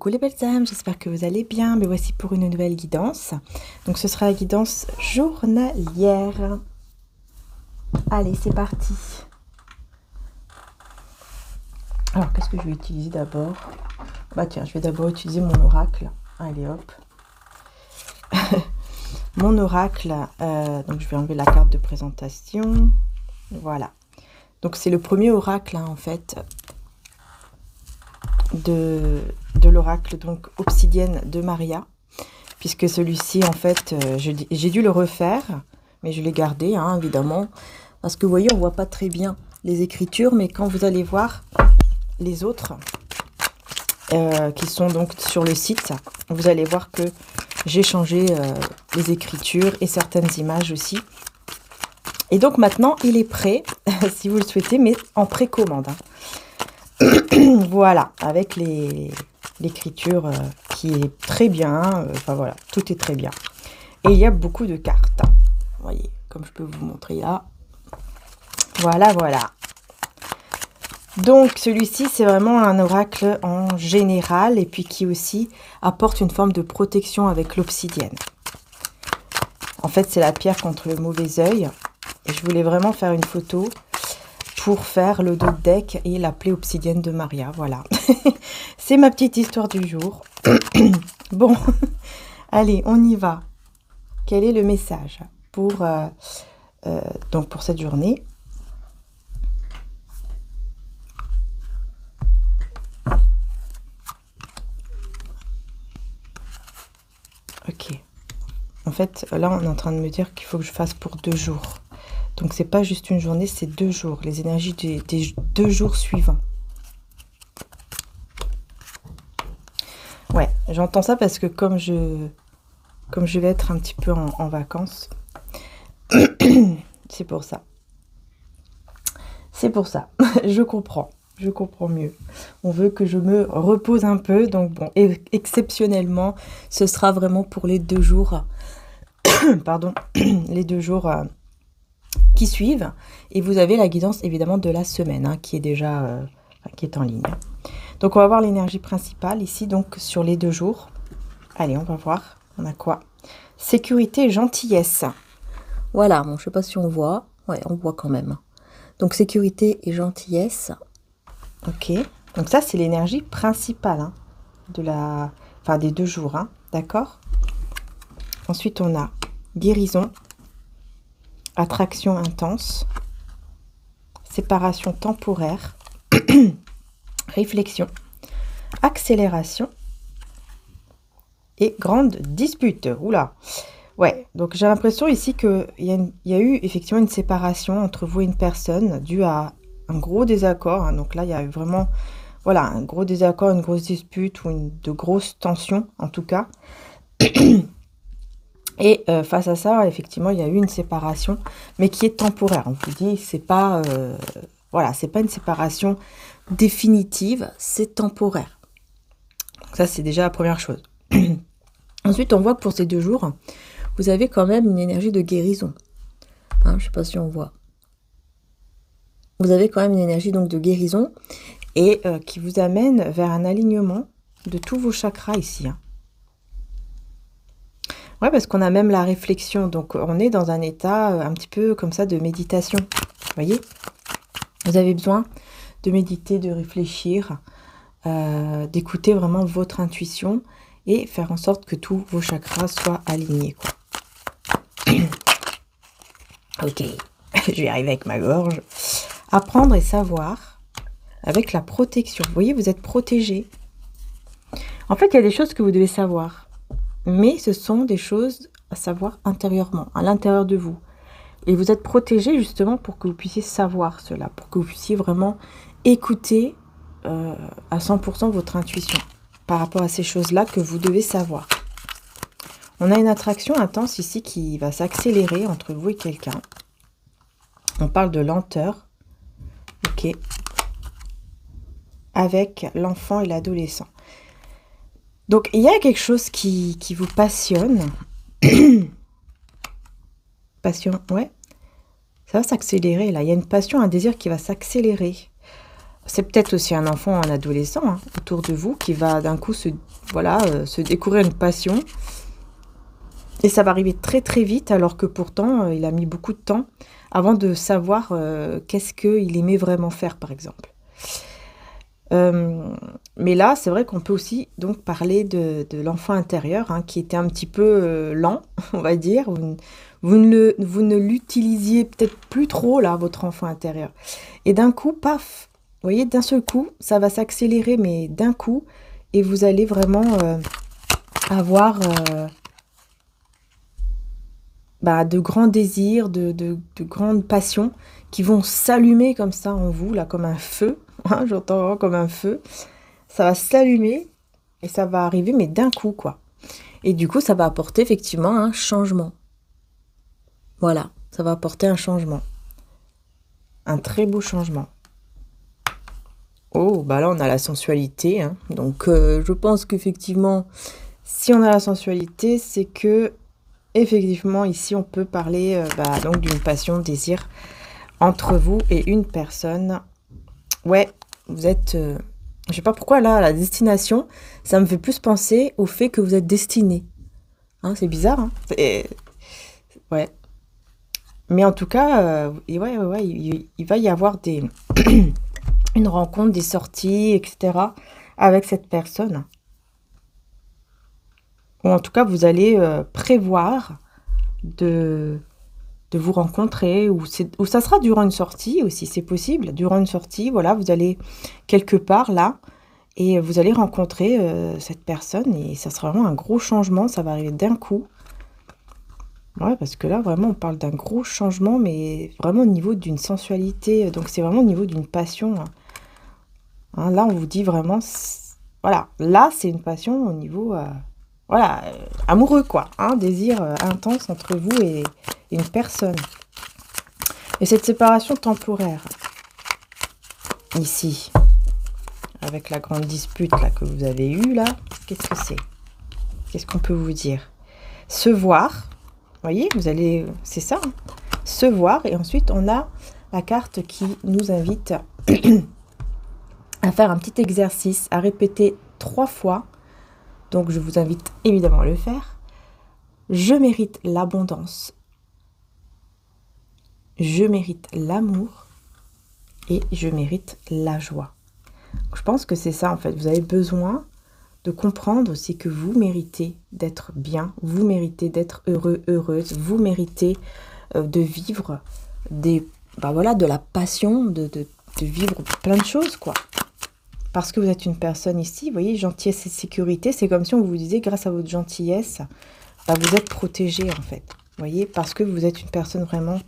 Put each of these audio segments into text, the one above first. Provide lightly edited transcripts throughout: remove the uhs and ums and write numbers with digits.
Coucou les belles âmes, j'espère que vous allez bien. Mais voici pour une nouvelle guidance. Donc ce sera la guidance journalière. Allez, c'est parti. Alors, qu'est-ce que je vais utiliser d'abord? Bah tiens, je vais d'abord utiliser mon oracle. Allez hop. Mon oracle, donc je vais enlever la carte de présentation. Voilà. Donc c'est le premier oracle en fait de l'oracle donc obsidienne de Maria, puisque celui-ci en fait j'ai dû le refaire, mais je l'ai gardé évidemment, parce que vous voyez on voit pas très bien les écritures, mais quand vous allez voir les autres qui sont donc sur le site, vous allez voir que j'ai changé les écritures et certaines images aussi. Et donc maintenant il est prêt si vous le souhaitez, mais en précommande. Voilà, avec l'écriture qui est très bien. Enfin voilà, tout est très bien. Et il y a beaucoup de cartes. Vous voyez, comme je peux vous montrer là. Voilà, voilà. Donc celui-ci, c'est vraiment un oracle en général et puis qui aussi apporte une forme de protection avec l'obsidienne. En fait, c'est la pierre contre le mauvais œil. Et je voulais vraiment faire une photo pour faire le dos de deck et l'appeler obsidienne de Maria. Voilà. C'est ma petite histoire du jour. Bon, allez, on y va. Quel est le message pour, donc pour cette journée? Ok. En fait, là, on est en train de me dire qu'il faut que je fasse pour 2 jours. Donc, c'est pas juste une journée, c'est 2 jours. Les énergies des 2 jours suivants. Ouais, j'entends ça parce que comme je vais être un petit peu en vacances, c'est pour ça. C'est pour ça. Je comprends mieux. On veut que je me repose un peu. Donc, bon, exceptionnellement, ce sera vraiment pour les 2 jours. Pardon, les 2 jours qui suivent. Et vous avez la guidance, évidemment, de la semaine, qui est déjà qui est en ligne. Donc, on va voir l'énergie principale ici, donc, sur les 2 jours. Allez, on va voir. On a quoi? Sécurité et gentillesse. Voilà, bon, je ne sais pas si on voit. Ouais, on voit quand même. Donc, sécurité et gentillesse. Ok. Donc, ça, c'est l'énergie principale des 2 jours. D'accord? Ensuite, on a guérison, attraction intense, séparation temporaire, réflexion, accélération et grande dispute. Oula. Ouais, donc j'ai l'impression ici qu'il y a eu effectivement une séparation entre vous et une personne due à un gros désaccord. Donc là, il y a eu vraiment un gros désaccord, une grosse dispute ou de grosses tensions en tout cas. Et face à ça, effectivement, il y a eu une séparation, mais qui est temporaire. On vous dit, c'est pas une séparation définitive, c'est temporaire. Donc ça, c'est déjà la première chose. Ensuite, on voit que pour ces 2 jours, vous avez quand même une énergie de guérison. Je ne sais pas si on voit. Vous avez quand même une énergie donc de guérison et qui vous amène vers un alignement de tous vos chakras ici. Ouais, parce qu'on a même la réflexion. Donc, on est dans un état un petit peu comme ça de méditation. Vous voyez? Vous avez besoin de méditer, de réfléchir, d'écouter vraiment votre intuition et faire en sorte que tous vos chakras soient alignés, quoi. Ok, je vais arriver avec ma gorge. Apprendre et savoir avec la protection. Vous voyez, vous êtes protégé. En fait, il y a des choses que vous devez savoir. Mais ce sont des choses à savoir intérieurement, à l'intérieur de vous. Et vous êtes protégé justement pour que vous puissiez savoir cela, pour que vous puissiez vraiment écouter à 100% votre intuition par rapport à ces choses-là que vous devez savoir. On a une attraction intense ici qui va s'accélérer entre vous et quelqu'un. On parle de lenteur, ok, avec l'enfant et l'adolescent. Donc, il y a quelque chose qui vous passionne. Passion, ouais. Ça va s'accélérer, là. Il y a une passion, un désir qui va s'accélérer. C'est peut-être aussi un enfant, un adolescent hein, autour de vous qui va d'un coup se découvrir une passion. Et ça va arriver très très vite alors que pourtant il a mis beaucoup de temps avant de savoir qu'est-ce qu'il aimait vraiment faire par exemple. Mais là, c'est vrai qu'on peut aussi donc parler de l'enfant intérieur hein, qui était un petit peu lent, on va dire. Vous ne l'utilisiez peut-être plus trop là, votre enfant intérieur. Et d'un coup, paf, vous voyez, d'un seul coup, ça va s'accélérer, mais d'un coup, et vous allez vraiment avoir de grands désirs, de grandes passions qui vont s'allumer comme ça en vous, là, comme un feu. Hein, j'entends vraiment comme un feu. Ça va s'allumer et ça va arriver, mais d'un coup, quoi. Et du coup, ça va apporter effectivement un changement. Voilà, ça va apporter un changement. Un très beau changement. Oh, là, on a la sensualité. Hein. Donc, je pense qu'effectivement, si on a la sensualité, c'est que, effectivement, ici, on peut parler donc d'une passion, désir entre vous et une personne. Ouais, vous êtes... je sais pas pourquoi, là, la destination, ça me fait plus penser au fait que vous êtes destiné. Hein, c'est bizarre, hein ouais. Mais en tout cas, il va y avoir une rencontre, des sorties, etc. avec cette personne. Ou en tout cas, vous allez prévoir de vous rencontrer, ou ça sera durant une sortie aussi, c'est possible. Durant une sortie, voilà, vous allez quelque part là, et vous allez rencontrer cette personne, et ça sera vraiment un gros changement, ça va arriver d'un coup. Ouais, parce que là, vraiment, on parle d'un gros changement, mais vraiment au niveau d'une sensualité, donc c'est vraiment au niveau d'une passion. Hein, là, on vous dit vraiment, voilà, là, c'est une passion au niveau, amoureux, quoi. Hein, désir intense entre vous et une personne. Et cette séparation temporaire, ici, avec la grande dispute là, que vous avez eue, là, qu'est-ce que c'est? Qu'est-ce qu'on peut vous dire? Se voir, vous voyez, vous allez, c'est ça, hein, se voir, et ensuite on a la carte qui nous invite à faire un petit exercice, à répéter 3 fois, donc je vous invite évidemment à le faire. Je mérite l'abondance, je mérite l'amour et je mérite la joie. Je pense que c'est ça en fait, vous avez besoin de comprendre aussi que vous méritez d'être bien, vous méritez d'être heureux, heureuse, vous méritez de vivre de la passion, de vivre plein de choses, quoi. Parce que vous êtes une personne ici, vous voyez, gentillesse et sécurité, c'est comme si on vous disait, grâce à votre gentillesse, vous êtes protégé, en fait. Vous voyez, parce que vous êtes une personne vraiment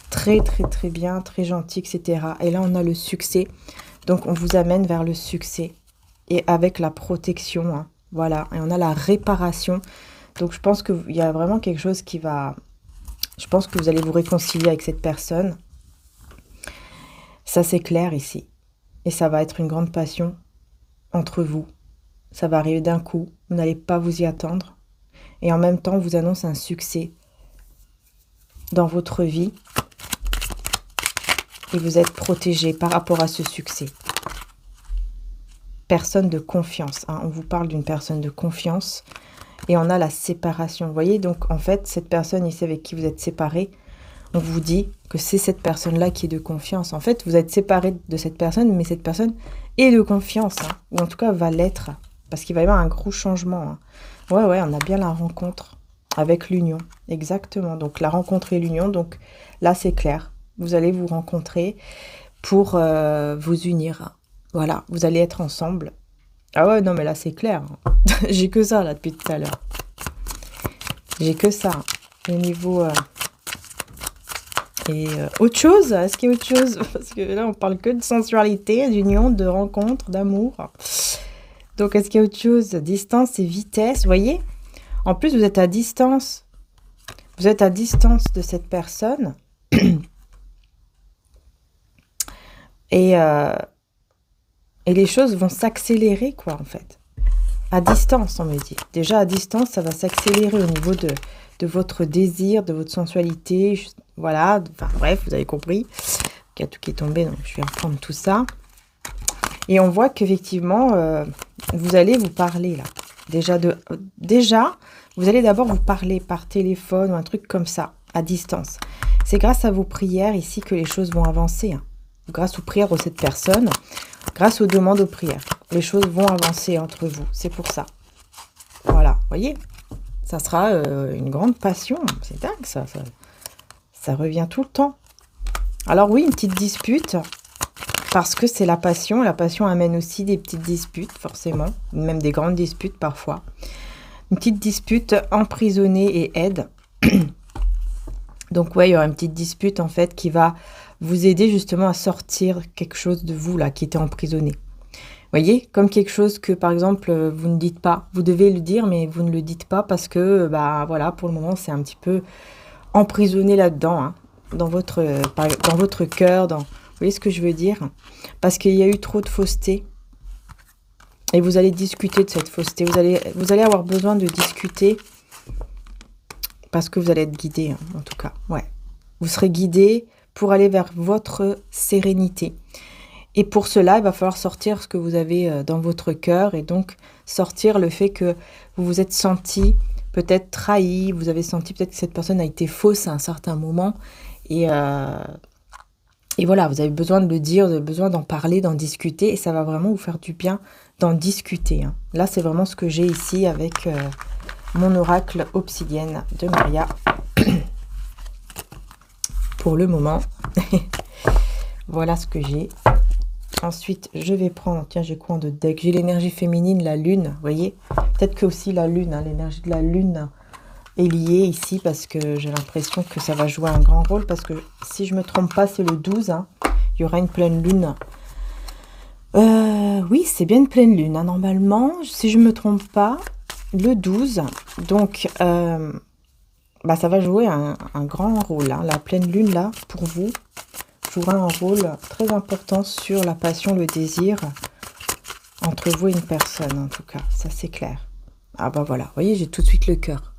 très, très, très bien, très gentille, etc. Et là, on a le succès. Donc, on vous amène vers le succès. Et avec la protection, hein, voilà. Et on a la réparation. Donc, je pense qu'il y a vraiment quelque chose qui va... Je pense que vous allez vous réconcilier avec cette personne. Ça, c'est clair ici. Et ça va être une grande passion entre vous. Ça va arriver d'un coup. Vous n'allez pas vous y attendre. Et en même temps, on vous annonce un succès dans votre vie. Et vous êtes protégé par rapport à ce succès. Personne de confiance. Hein. On vous parle d'une personne de confiance. Et on a la séparation. Vous voyez, donc en fait, cette personne ici avec qui vous êtes séparés, on vous dit que c'est cette personne-là qui est de confiance. En fait, vous êtes séparés de cette personne, mais cette personne est de confiance. Hein. Ou en tout cas, va l'être. Parce qu'il va y avoir un gros changement. Hein. Ouais, on a bien la rencontre avec l'union. Exactement. Donc, la rencontre et l'union. Donc, là, c'est clair. Vous allez vous rencontrer pour vous unir. Voilà, vous allez être ensemble. Ah ouais, non, mais là, c'est clair. J'ai que ça, là, depuis tout à l'heure. J'ai que ça. Au niveau... Et autre chose? Est-ce qu'il y a autre chose? Parce que là, on parle que de sensualité, d'union, de rencontre, d'amour. Donc, est-ce qu'il y a autre chose? Distance et vitesse, vous voyez? En plus, vous êtes à distance. Vous êtes à distance de cette personne. Et les choses vont s'accélérer, quoi, en fait. À distance, on me dit. Déjà, à distance, ça va s'accélérer au niveau de votre désir, de votre sensualité. Voilà, enfin bref, vous avez compris. Il y a tout qui est tombé, donc je vais reprendre tout ça. Et on voit qu'effectivement, vous allez vous parler là. Déjà, vous allez d'abord vous parler par téléphone ou un truc comme ça, à distance. C'est grâce à vos prières ici que les choses vont avancer. Hein. Grâce aux prières de cette personne, grâce aux demandes aux prières. Les choses vont avancer entre vous. C'est pour ça. Voilà, vous voyez, ça sera une grande passion. C'est dingue ça. Ça revient tout le temps. Alors oui, une petite dispute. Parce que c'est la passion. La passion amène aussi des petites disputes, forcément. Même des grandes disputes parfois. Une petite dispute, emprisonnée et aide. Donc ouais, il y aura une petite dispute en fait qui va vous aider justement à sortir quelque chose de vous là qui était emprisonné. Vous voyez, comme quelque chose que par exemple vous ne dites pas. Vous devez le dire mais vous ne le dites pas parce que bah voilà, pour le moment c'est un petit peu emprisonné là-dedans, hein, dans votre cœur, dans... Vous voyez ce que je veux dire? Parce qu'il y a eu trop de fausseté. Et vous allez discuter de cette fausseté. Vous allez avoir besoin de discuter parce que vous allez être guidé, hein, en tout cas. Ouais. Vous serez guidé pour aller vers votre sérénité. Et pour cela, il va falloir sortir ce que vous avez dans votre cœur et donc sortir le fait que vous vous êtes senti peut-être trahi, vous avez senti peut-être que cette personne a été fausse à un certain moment et voilà, vous avez besoin de le dire, vous avez besoin d'en parler, d'en discuter et ça va vraiment vous faire du bien d'en discuter. Hein. Là, c'est vraiment ce que j'ai ici avec mon oracle obsidienne de Maria pour le moment. Voilà ce que j'ai. Ensuite, je vais prendre, tiens, j'ai quoi de deck? J'ai l'énergie féminine, la lune, vous voyez? Peut-être que aussi la lune, hein, l'énergie de la lune est liée ici parce que j'ai l'impression que ça va jouer un grand rôle parce que si je me trompe pas, c'est le 12, hein, il y aura une pleine lune. Oui, c'est bien une pleine lune, hein, normalement, si je me trompe pas, le 12, donc bah, ça va jouer un grand rôle, hein, la pleine lune là, pour vous. Jouera un rôle très important sur la passion, le désir entre vous et une personne, en tout cas, ça c'est clair. Ah bah voilà, vous voyez, j'ai tout de suite le cœur.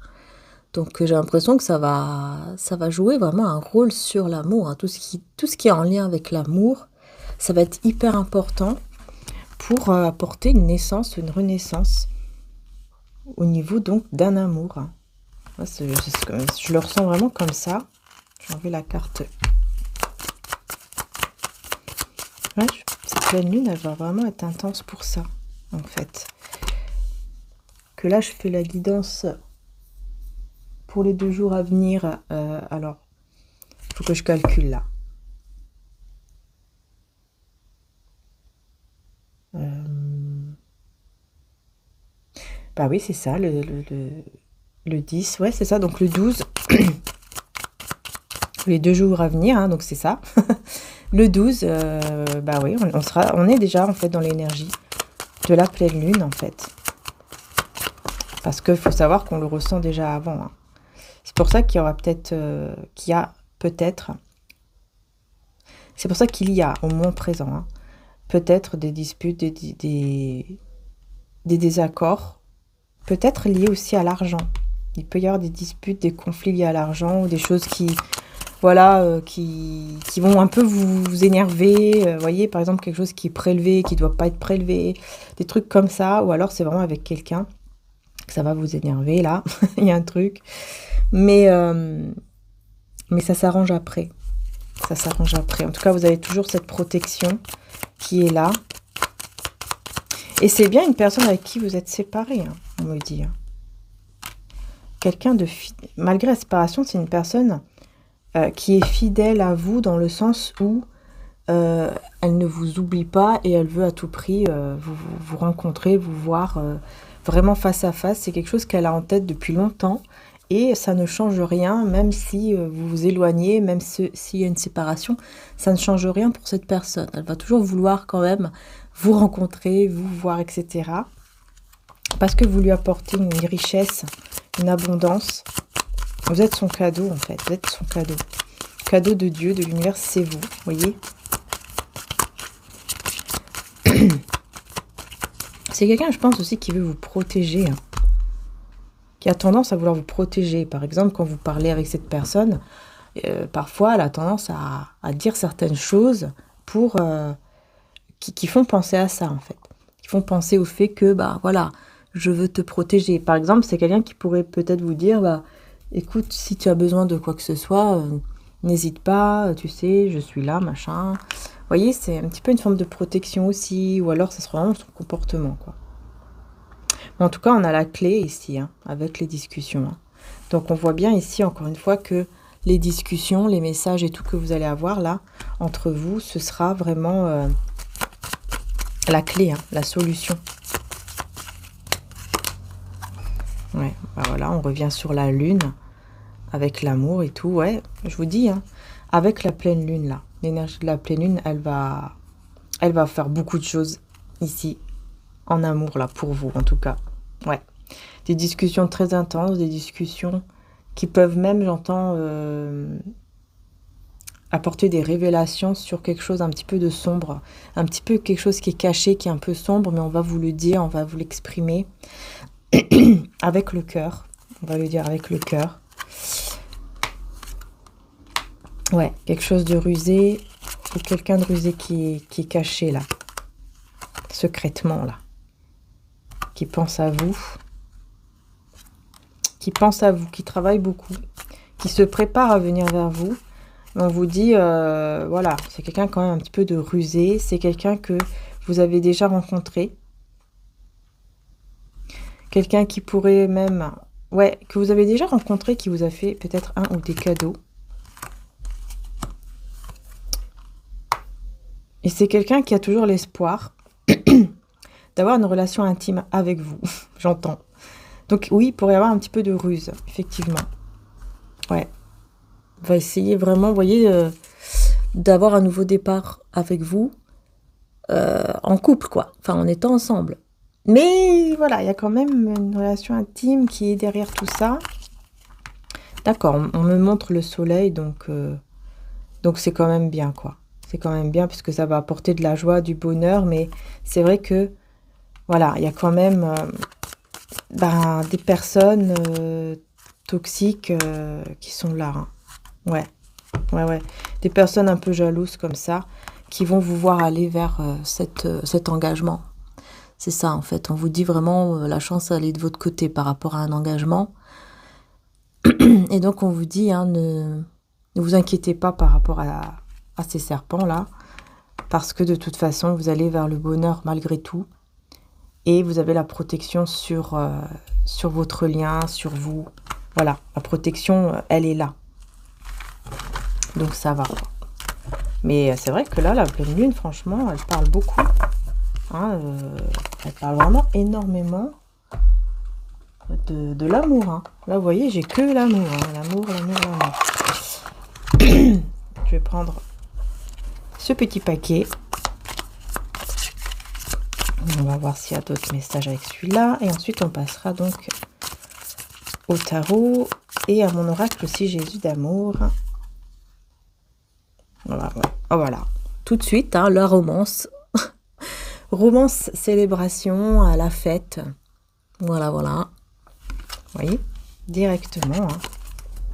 Donc j'ai l'impression que ça va jouer vraiment un rôle sur l'amour, hein. Tout ce qui est en lien avec l'amour, ça va être hyper important pour apporter une naissance, une renaissance au niveau donc d'un amour. Hein. Je le ressens vraiment comme ça. J'ai enlevé la carte. Ouais, cette pleine lune, elle va vraiment être intense pour ça, en fait. Que là, je fais la guidance pour les 2 jours à venir. Alors, il faut que je calcule là. Bah oui, c'est ça, le 10. Ouais, c'est ça, donc le 12. Les 2 jours à venir, hein, donc c'est ça. Le 12, bah oui, on est déjà en fait dans l'énergie de la pleine lune en fait. Parce qu'il faut savoir qu'on le ressent déjà avant. Hein. C'est pour ça qu'il y aura peut-être, c'est pour ça qu'il y a au moment présent, hein, peut-être des disputes, des désaccords, peut-être liés aussi à l'argent. Il peut y avoir des disputes, des conflits liés à l'argent ou des choses qui... Voilà, qui vont un peu vous énerver. Voyez, par exemple, quelque chose qui est prélevé, qui ne doit pas être prélevé. Des trucs comme ça. Ou alors, c'est vraiment avec quelqu'un que ça va vous énerver, là. Il y a un truc. Mais ça s'arrange après. Ça s'arrange après. En tout cas, vous avez toujours cette protection qui est là. Et c'est bien une personne avec qui vous êtes séparés, hein, on me dit. Quelqu'un de... Malgré la séparation, c'est une personne... qui est fidèle à vous dans le sens où elle ne vous oublie pas et elle veut à tout prix vous rencontrer, vous voir vraiment face à face. C'est quelque chose qu'elle a en tête depuis longtemps et ça ne change rien, même si vous vous éloignez, même s'il y a une séparation, ça ne change rien pour cette personne. Elle va toujours vouloir quand même vous rencontrer, vous voir, etc. Parce que vous lui apportez une richesse, une abondance. Vous êtes son cadeau, en fait. Vous êtes son cadeau. Cadeau de Dieu, de l'univers, c'est vous. Voyez? C'est quelqu'un, je pense aussi, qui veut vous protéger. Hein, qui a tendance à vouloir vous protéger. Par exemple, quand vous parlez avec cette personne, parfois, elle a tendance à dire certaines choses pour qui font penser à ça, en fait. Qui font penser au fait que, bah voilà, je veux te protéger. Par exemple, c'est quelqu'un qui pourrait peut-être vous dire, bah écoute, si tu as besoin de quoi que ce soit, n'hésite pas, tu sais, je suis là, machin. Vous voyez, c'est un petit peu une forme de protection aussi, ou alors ça sera vraiment son comportement, quoi. Mais en tout cas, on a la clé ici, hein, avec les discussions. Hein. Donc on voit bien ici, encore une fois, que les discussions, les messages et tout que vous allez avoir là, entre vous, ce sera vraiment la clé, hein, la solution. Ouais, bah voilà, on revient sur la lune, avec l'amour et tout, ouais, je vous dis, hein, avec la pleine lune là, l'énergie de la pleine lune, elle va faire beaucoup de choses ici, en amour là, pour vous en tout cas, ouais. Des discussions très intenses, des discussions qui peuvent même, j'entends, apporter des révélations sur quelque chose un petit peu de sombre, un petit peu quelque chose qui est caché, qui est un peu sombre, mais on va vous le dire, on va vous l'exprimer avec le cœur, on va le dire avec le cœur. Ouais, quelque chose de rusé, ou quelqu'un de rusé qui est caché là, secrètement là, qui pense à vous, qui travaille beaucoup, qui se prépare à venir vers vous. On vous dit, voilà, c'est quelqu'un quand même un petit peu de rusé, c'est quelqu'un que vous avez déjà rencontré, quelqu'un qui pourrait même, ouais, que vous avez déjà rencontré, qui vous a fait peut-être un ou des cadeaux. Et c'est quelqu'un qui a toujours l'espoir d'avoir une relation intime avec vous, j'entends. Donc oui, il pourrait y avoir un petit peu de ruse, effectivement. Ouais. On va essayer vraiment, vous voyez, d'avoir un nouveau départ avec vous, en couple, quoi. Enfin, en étant ensemble. Mais voilà, il y a quand même une relation intime qui est derrière tout ça. D'accord, on me montre le soleil, donc c'est quand même bien, quoi. C'est quand même bien, puisque ça va apporter de la joie, du bonheur, mais c'est vrai que, voilà, il y a quand même des personnes toxiques qui sont là. Hein. Ouais, ouais. Des personnes un peu jalouses comme ça, qui vont vous voir aller vers cet engagement. C'est ça, en fait. On vous dit vraiment la chance d'aller de votre côté par rapport à un engagement. Et donc, on vous dit, hein, ne vous inquiétez pas par rapport à ces serpents-là, parce que de toute façon, vous allez vers le bonheur malgré tout. Et vous avez la protection sur votre lien, sur vous. Voilà, la protection, elle est là. Donc, ça va. Mais c'est vrai que là, la pleine lune, franchement, elle parle beaucoup. Hein, elle parle vraiment énormément de l'amour. Hein. Là, vous voyez, j'ai que l'amour. Hein. L'amour. Je vais prendre ce petit paquet. On va voir s'il y a d'autres messages avec celui-là. Et ensuite, on passera donc au tarot et à mon oracle aussi, Jésus d'amour. Voilà, oh, voilà. Tout de suite, hein, la romance. Romance, célébration, à la fête. Voilà. Vous voyez, directement. Hein.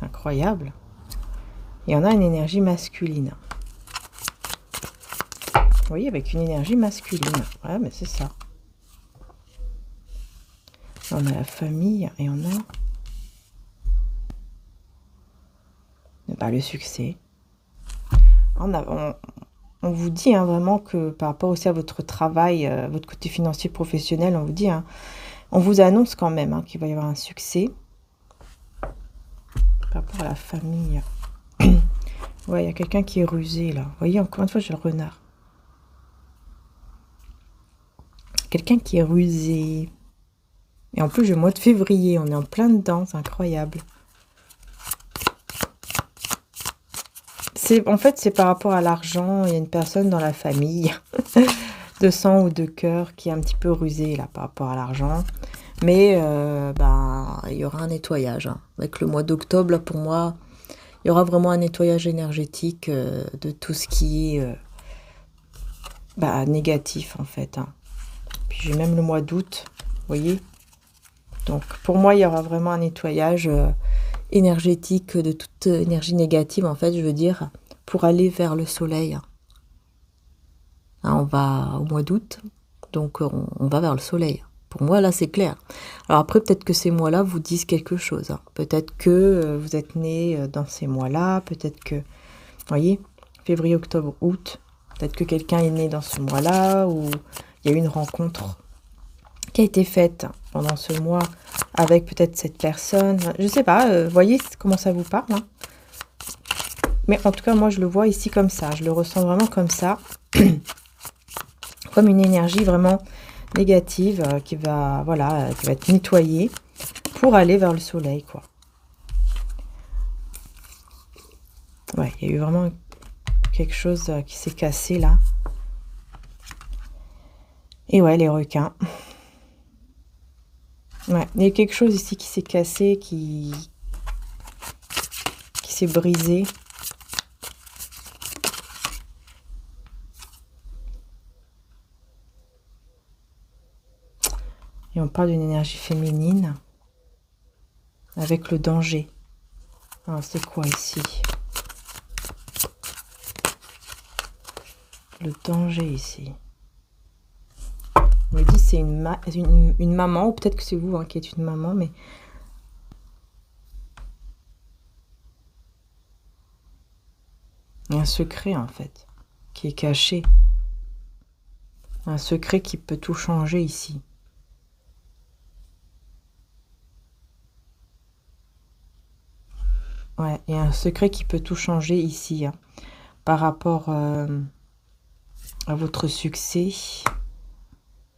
Incroyable. Et on a une énergie masculine. Vous voyez, avec une énergie masculine. Ouais, mais c'est ça. On a la famille et on a le succès. On vous dit hein, vraiment que par rapport aussi à votre travail, votre côté financier professionnel, on vous dit, hein, on vous annonce quand même hein, qu'il va y avoir un succès. Par rapport à la famille. Ouais, il y a quelqu'un qui est rusé là. Vous voyez, encore une fois, j'ai le renard. Quelqu'un qui est rusé. Et en plus, le mois de février, on est en plein dedans, c'est incroyable. En fait, c'est par rapport à l'argent. Il y a une personne dans la famille de sang ou de cœur qui est un petit peu rusée là par rapport à l'argent. Mais il y aura un nettoyage. Hein. Avec le mois d'octobre, là, pour moi, il y aura vraiment un nettoyage énergétique de tout ce qui est négatif en fait. Hein. Puis j'ai même le mois d'août, vous voyez. Donc pour moi, il y aura vraiment un nettoyage énergétique de toute énergie négative, en fait, je veux dire, pour aller vers le soleil. Hein, on va au mois d'août, donc on va vers le soleil. Pour moi, là, c'est clair. Alors après, peut-être que ces mois-là vous disent quelque chose. Hein. Peut-être que vous êtes né dans ces mois-là. Peut-être que, vous voyez, février, octobre, août. Peut-être que quelqu'un est né dans ce mois-là ou il y a eu une rencontre qui a été faite pendant ce mois avec peut-être cette personne. Je sais pas, voyez comment ça vous parle. Hein. Mais en tout cas, moi, je le vois ici comme ça. Je le ressens vraiment comme ça. Comme une énergie vraiment négative qui va, voilà, qui va être nettoyée pour aller vers le soleil, quoi. Ouais, il y a eu vraiment quelque chose qui s'est cassé, là. Et ouais, les requins. Ouais, il y a quelque chose ici qui s'est cassé, qui s'est brisé. Et on parle d'une énergie féminine avec le danger. Alors, c'est quoi ici? Le danger ici. On me dit c'est une maman, ou peut-être que c'est vous hein, qui êtes une maman, mais... Il y a un secret en fait, qui est caché. Un secret qui peut tout changer ici. Ouais, il y a un secret qui peut tout changer ici, hein, par rapport à votre succès.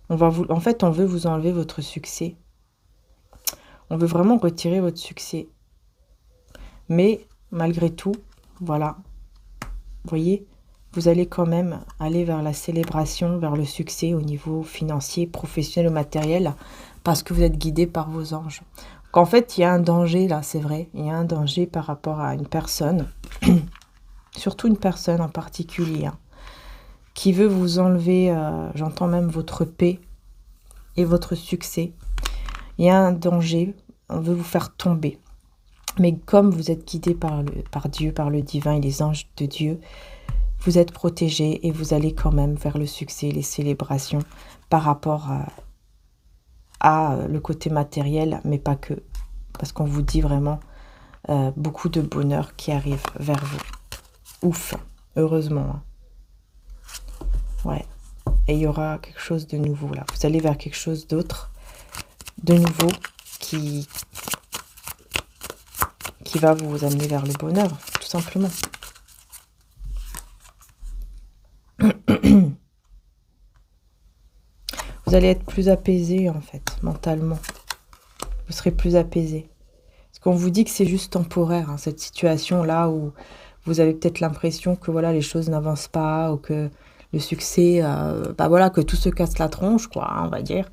En fait, on veut vous enlever votre succès. On veut vraiment retirer votre succès. Mais, malgré tout, voilà. Vous voyez, vous allez quand même aller vers la célébration, vers le succès au niveau financier, professionnel ou matériel, parce que vous êtes guidé par vos anges. Qu'en fait, il y a un danger, là, c'est vrai. Il y a un danger par rapport à une personne, surtout une personne en particulier, hein, qui veut vous enlever, j'entends même votre paix et votre succès. Il y a un danger, on veut vous faire tomber. Mais comme vous êtes guidé par Dieu, par le divin et les anges de Dieu, vous êtes protégé et vous allez quand même vers le succès, les célébrations par rapport à le côté matériel, mais pas que. Parce qu'on vous dit vraiment beaucoup de bonheur qui arrive vers vous. Ouf, heureusement. Hein. Ouais. Et il y aura quelque chose de nouveau là. Vous allez vers quelque chose d'autre, de nouveau, qui va vous amener vers le bonheur, tout simplement. Vous allez être plus apaisé, en fait, mentalement. Vous serez plus apaisé. Parce qu'on vous dit que c'est juste temporaire, hein, cette situation-là où vous avez peut-être l'impression que voilà, les choses n'avancent pas, ou que le succès, voilà, que tout se casse la tronche, quoi, hein, on va dire.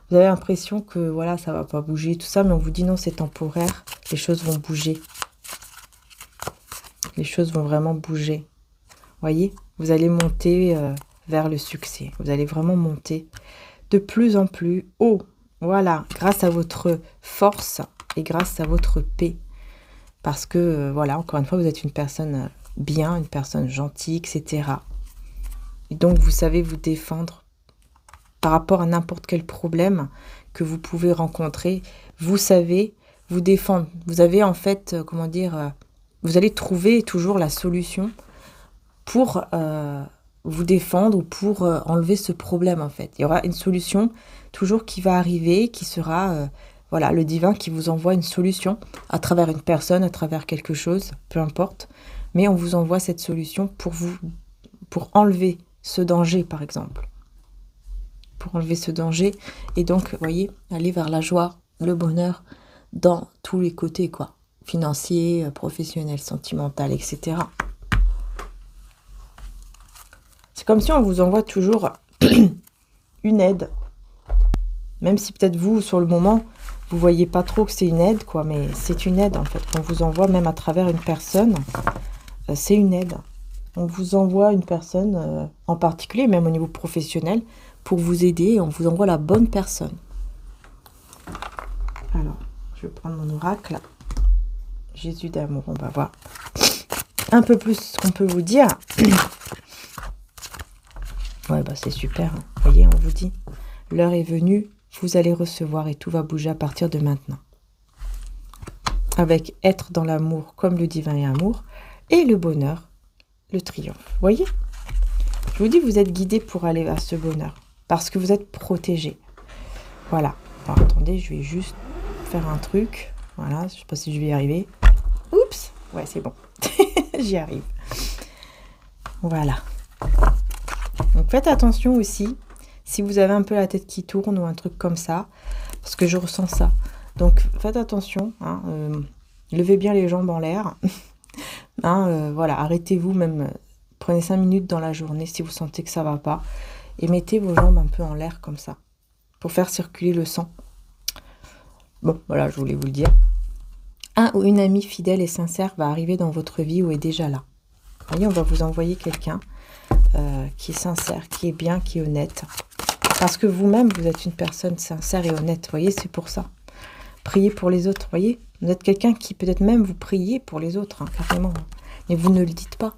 Vous avez l'impression que voilà, ça va pas bouger, tout ça, mais on vous dit non, c'est temporaire, les choses vont bouger. Les choses vont vraiment bouger. Voyez, vous allez monter vers le succès. Vous allez vraiment monter de plus en plus haut. Voilà, grâce à votre force et grâce à votre paix. Parce que, voilà, encore une fois, vous êtes une personne bien, une personne gentille, etc. Et donc, vous savez vous défendre par rapport à n'importe quel problème que vous pouvez rencontrer. Vous savez vous défendre. Vous avez en fait, comment dire, vous allez trouver toujours la solution pour vous défendre ou pour enlever ce problème en fait. Il y aura une solution toujours qui va arriver, qui sera voilà, le divin qui vous envoie une solution à travers une personne, à travers quelque chose, peu importe. Mais on vous envoie cette solution pour enlever ce danger par exemple. Pour enlever ce danger et donc, vous voyez, aller vers la joie, le bonheur dans tous les côtés quoi. Financier, professionnel, sentimental, etc. C'est comme si on vous envoie toujours une aide. Même si peut-être vous, sur le moment, vous voyez pas trop que c'est une aide, quoi. Mais c'est une aide, en fait. On vous envoie même à travers une personne. C'est une aide. On vous envoie une personne en particulier, même au niveau professionnel, pour vous aider. Et on vous envoie la bonne personne. Alors, je vais prendre mon oracle. Jésus d'amour, on va voir un peu plus ce qu'on peut vous dire. Ouais, bah c'est super. Hein. Vous voyez, on vous dit. L'heure est venue, vous allez recevoir et tout va bouger à partir de maintenant. Avec être dans l'amour comme le divin est amour et le bonheur, le triomphe. Vous voyez? Je vous dis, vous êtes guidé pour aller à ce bonheur parce que vous êtes protégé. Voilà. Alors attendez, je vais juste faire un truc. Voilà, je ne sais pas si je vais y arriver. Oups! Ouais, c'est bon. J'y arrive. Voilà. Donc faites attention aussi si vous avez un peu la tête qui tourne ou un truc comme ça, parce que je ressens ça. Donc faites attention, hein, levez bien les jambes en l'air. Hein, voilà, arrêtez-vous même, prenez 5 minutes dans la journée si vous sentez que ça va pas, et mettez vos jambes un peu en l'air comme ça, pour faire circuler le sang. Bon, voilà, je voulais vous le dire. Un ou une amie fidèle et sincère va arriver dans votre vie ou est déjà là. Vous voyez, on va vous envoyer quelqu'un qui est sincère, qui est bien, qui est honnête. Parce que vous-même, vous êtes une personne sincère et honnête. Vous voyez, c'est pour ça. Priez pour les autres, vous voyez. Vous êtes quelqu'un qui peut-être même vous priez pour les autres, hein, carrément. Mais vous ne le dites pas.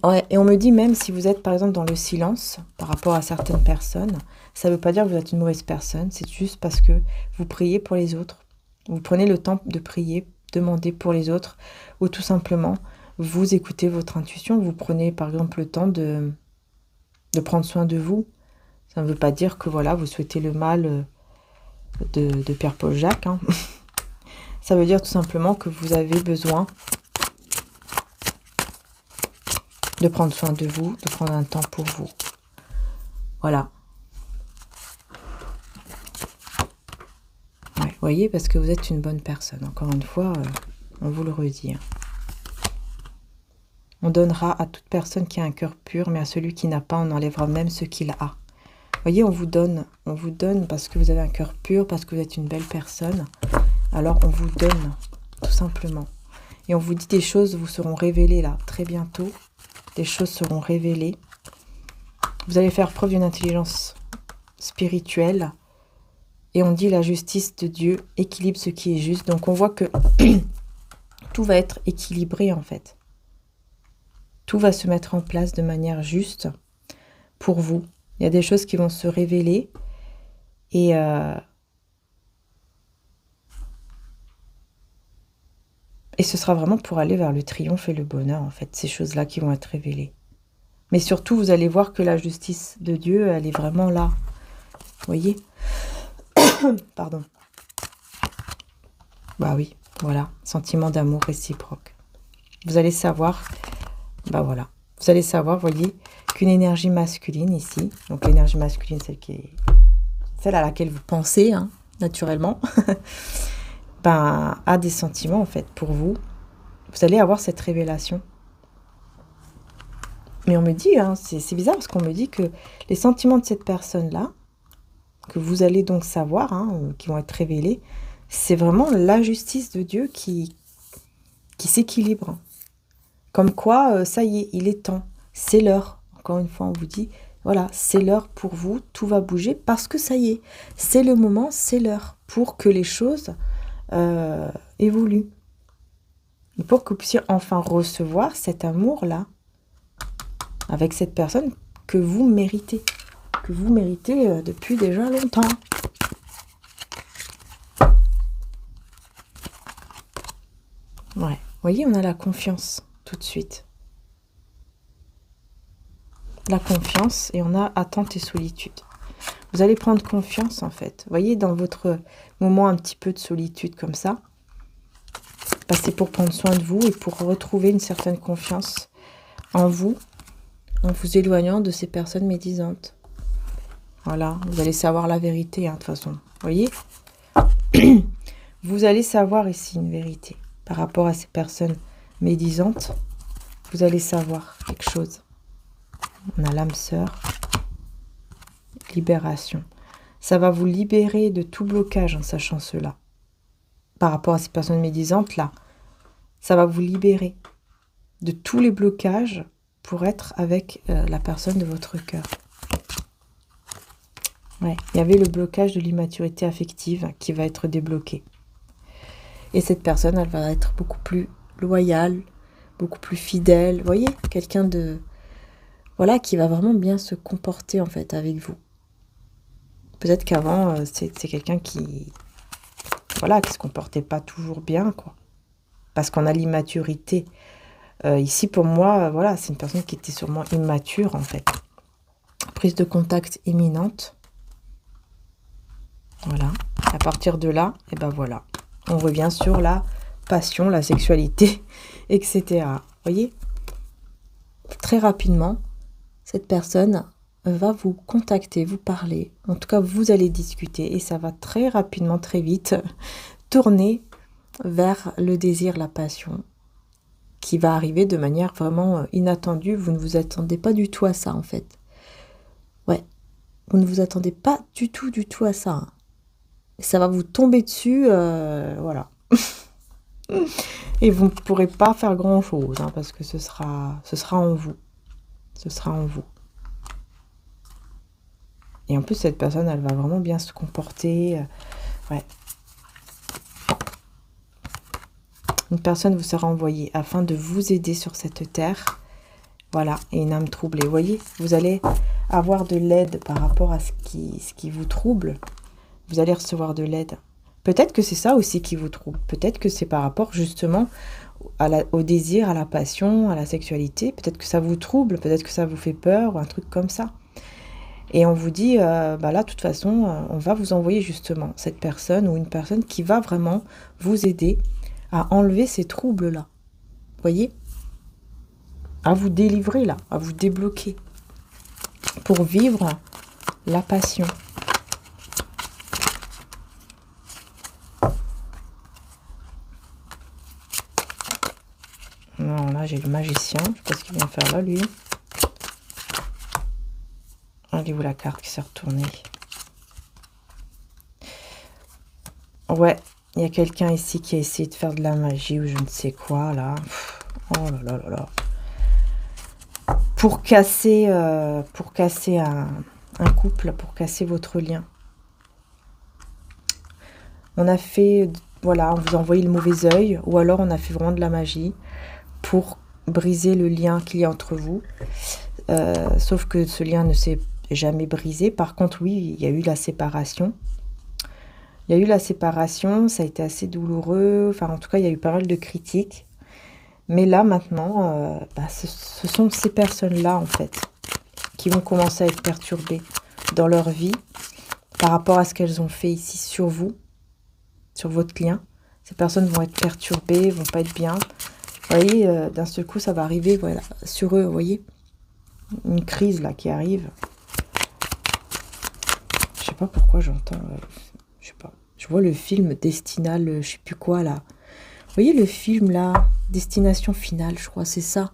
Ouais, et on me dit même si vous êtes par exemple dans le silence par rapport à certaines personnes, ça ne veut pas dire que vous êtes une mauvaise personne. C'est juste parce que vous priez pour les autres. Vous prenez le temps de prier, demander pour les autres. Ou tout simplement, vous écoutez votre intuition. Vous prenez par exemple le temps de prendre soin de vous. Ça ne veut pas dire que voilà, vous souhaitez le mal de Pierre-Paul Jacques. Hein. Ça veut dire tout simplement que vous avez besoin de prendre soin de vous, de prendre un temps pour vous. Voilà. Ouais, vous voyez, parce que vous êtes une bonne personne. Encore une fois, on vous le redit. Hein. On donnera à toute personne qui a un cœur pur, mais à celui qui n'a pas, on enlèvera même ce qu'il a. Vous voyez, on vous donne parce que vous avez un cœur pur, parce que vous êtes une belle personne. Alors, on vous donne, tout simplement. Et on vous dit des choses vous seront révélées là, très bientôt. Des choses seront révélées. Vous allez faire preuve d'une intelligence spirituelle. Et on dit la justice de Dieu équilibre ce qui est juste. Donc, on voit que tout va être équilibré, en fait. Tout va se mettre en place de manière juste pour vous. Il y a des choses qui vont se révéler et ce sera vraiment pour aller vers le triomphe et le bonheur, en fait, ces choses-là qui vont être révélées. Mais surtout, vous allez voir que la justice de Dieu, elle est vraiment là. Vous voyez? Pardon. Bah oui, voilà, sentiment d'amour réciproque. Vous allez savoir, bah voilà, vous allez savoir, voyez, qu'une énergie masculine ici, donc l'énergie masculine, celle à laquelle vous pensez, hein, naturellement, ben, a des sentiments en fait pour vous. Vous allez avoir cette révélation. Mais on me dit, hein, c'est bizarre parce qu'on me dit que les sentiments de cette personne-là, que vous allez donc savoir, hein, qui vont être révélés, c'est vraiment la justice de Dieu qui s'équilibre. Comme quoi, ça y est, il est temps, c'est l'heure. Encore une fois, on vous dit, voilà, c'est l'heure pour vous, tout va bouger parce que ça y est, c'est le moment, c'est l'heure pour que les choses évoluent. Et pour que vous puissiez enfin recevoir cet amour-là avec cette personne que vous méritez depuis déjà longtemps. Ouais, vous voyez, on a la confiance tout de suite. La confiance et on a attente et solitude. Vous allez prendre confiance en fait. Vous voyez, dans votre moment un petit peu de solitude comme ça, c'est pour prendre soin de vous et pour retrouver une certaine confiance en vous éloignant de ces personnes médisantes. Voilà, vous allez savoir la vérité, hein, de toute façon. Vous voyez? Vous allez savoir ici une vérité. Par rapport à ces personnes médisantes, vous allez savoir quelque chose. On a l'âme sœur. Libération. Ça va vous libérer de tout blocage en sachant cela. Par rapport à ces personnes médisantes, là, ça va vous libérer de tous les blocages pour être avec la personne de votre cœur. Ouais, il y avait le blocage de l'immaturité affective qui va être débloqué. Et cette personne, elle va être beaucoup plus loyale, beaucoup plus fidèle. Vous voyez, quelqu'un de... voilà, qui va vraiment bien se comporter en fait avec vous. Peut-être qu'avant, c'est quelqu'un qui, voilà, qui se comportait pas toujours bien, quoi. Parce qu'on a l'immaturité. Ici, pour moi, voilà, c'est une personne qui était sûrement immature, en fait. Prise de contact imminente. Voilà. À partir de là, et ben voilà. On revient sur la passion, la sexualité, etc. Vous voyez? Très rapidement, cette personne va vous contacter, vous parler. En tout cas, vous allez discuter et ça va très rapidement, très vite tourner vers le désir, la passion, qui va arriver de manière vraiment inattendue. Vous ne vous attendez pas du tout à ça, en fait. Ouais, vous ne vous attendez pas du tout à ça. Hein. Ça va vous tomber dessus, voilà. Et vous ne pourrez pas faire grand-chose, hein, parce que ce sera en vous. Ce sera en vous. Et en plus, cette personne, elle va vraiment bien se comporter. Ouais. Une personne vous sera envoyée afin de vous aider sur cette terre. Voilà, et une âme troublée. Vous voyez, vous allez avoir de l'aide par rapport à ce qui vous trouble. Vous allez recevoir de l'aide. Peut-être que c'est ça aussi qui vous trouble. Peut-être que c'est par rapport justement au désir, à la passion, à la sexualité. Peut-être que ça vous trouble, peut-être que ça vous fait peur, ou un truc comme ça. Et on vous dit, bah là, de toute façon, on va vous envoyer justement cette personne ou une personne qui va vraiment vous aider à enlever ces troubles-là. Vous voyez? À vous délivrer là, à vous débloquer. Pour vivre la passion. Non, là, j'ai le magicien. Je sais pas ce qu'il vient faire là, lui. Elle est où la carte qui s'est retournée? Ouais, il y a quelqu'un ici qui a essayé de faire de la magie ou je ne sais quoi, là. Oh là là là là. Pour casser un couple, pour casser votre lien. On a fait, voilà, on vous a envoyé le mauvais œil, ou alors on a fait vraiment de la magie pour briser le lien qu'il y a entre vous. Sauf que ce lien ne s'est jamais brisé. Par contre, oui, il y a eu la séparation. Il y a eu la séparation, ça a été assez douloureux. Enfin, en tout cas, il y a eu pas mal de critiques. Mais là, maintenant, ce sont ces personnes-là, en fait, qui vont commencer à être perturbées dans leur vie par rapport à ce qu'elles ont fait ici sur vous, sur votre lien. Ces personnes vont être perturbées, vont pas être bien. Vous voyez, d'un seul coup, ça va arriver, voilà, sur eux, vous voyez. Une crise, là, qui arrive. Je sais pas pourquoi j'entends... je sais pas. Je vois le film Destinal, je sais plus quoi, là. Vous voyez le film, là, Destination Finale, je crois, c'est ça.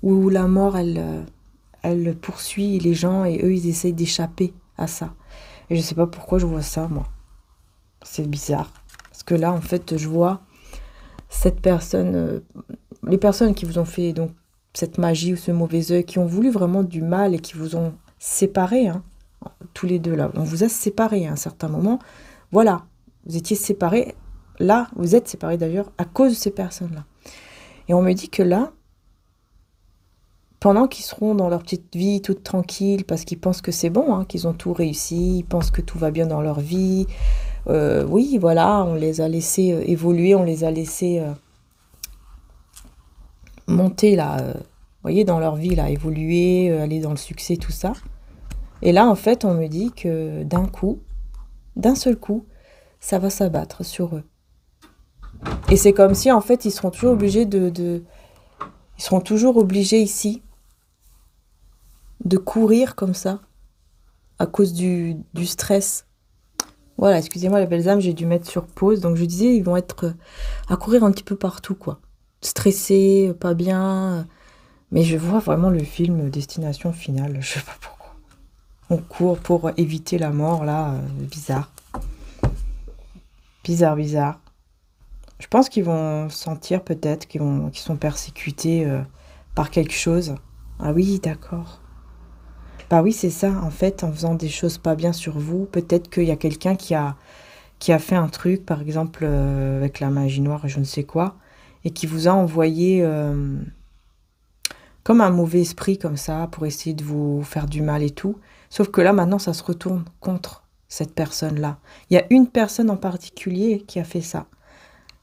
Où la mort, elle poursuit les gens et eux, ils essayent d'échapper à ça. Et je sais pas pourquoi je vois ça, moi. C'est bizarre. Parce que là, en fait, je vois cette personne... les personnes qui vous ont fait donc cette magie ou ce mauvais œil, qui ont voulu vraiment du mal et qui vous ont séparés, hein, tous les deux là. On vous a séparés à un certain moment. Voilà, vous étiez séparés. Là, vous êtes séparés d'ailleurs à cause de ces personnes-là. Et on me dit que là, pendant qu'ils seront dans leur petite vie toute tranquille, parce qu'ils pensent que c'est bon, hein, qu'ils ont tout réussi, ils pensent que tout va bien dans leur vie. Oui, voilà, on les a laissés évoluer, on les a laissés monter là, vous voyez, dans leur vie là, évoluer, aller dans le succès, tout ça. Et là, en fait, on me dit que d'un seul coup, ça va s'abattre sur eux. Et c'est comme si, en fait, ils seront toujours obligés ils seront toujours obligés ici de courir comme ça, à cause du stress. Voilà, excusez-moi les belles âmes, j'ai dû mettre sur pause. Donc je disais, ils vont être à courir un petit peu partout, quoi. Stressés, pas bien. Mais je vois vraiment le film Destination Finale, je sais pas pourquoi. On court pour éviter la mort, là, bizarre. Bizarre. Je pense qu'ils vont sentir peut-être qu'ils sont persécutés par quelque chose. Ah oui, d'accord. Bah oui, c'est ça, en fait, en faisant des choses pas bien sur vous, peut-être qu'il y a quelqu'un qui a fait un truc, par exemple, avec la magie noire et je ne sais quoi, et qui vous a envoyé comme un mauvais esprit comme ça, pour essayer de vous faire du mal et tout. Sauf que là, maintenant, ça se retourne contre cette personne-là. Il y a une personne en particulier qui a fait ça.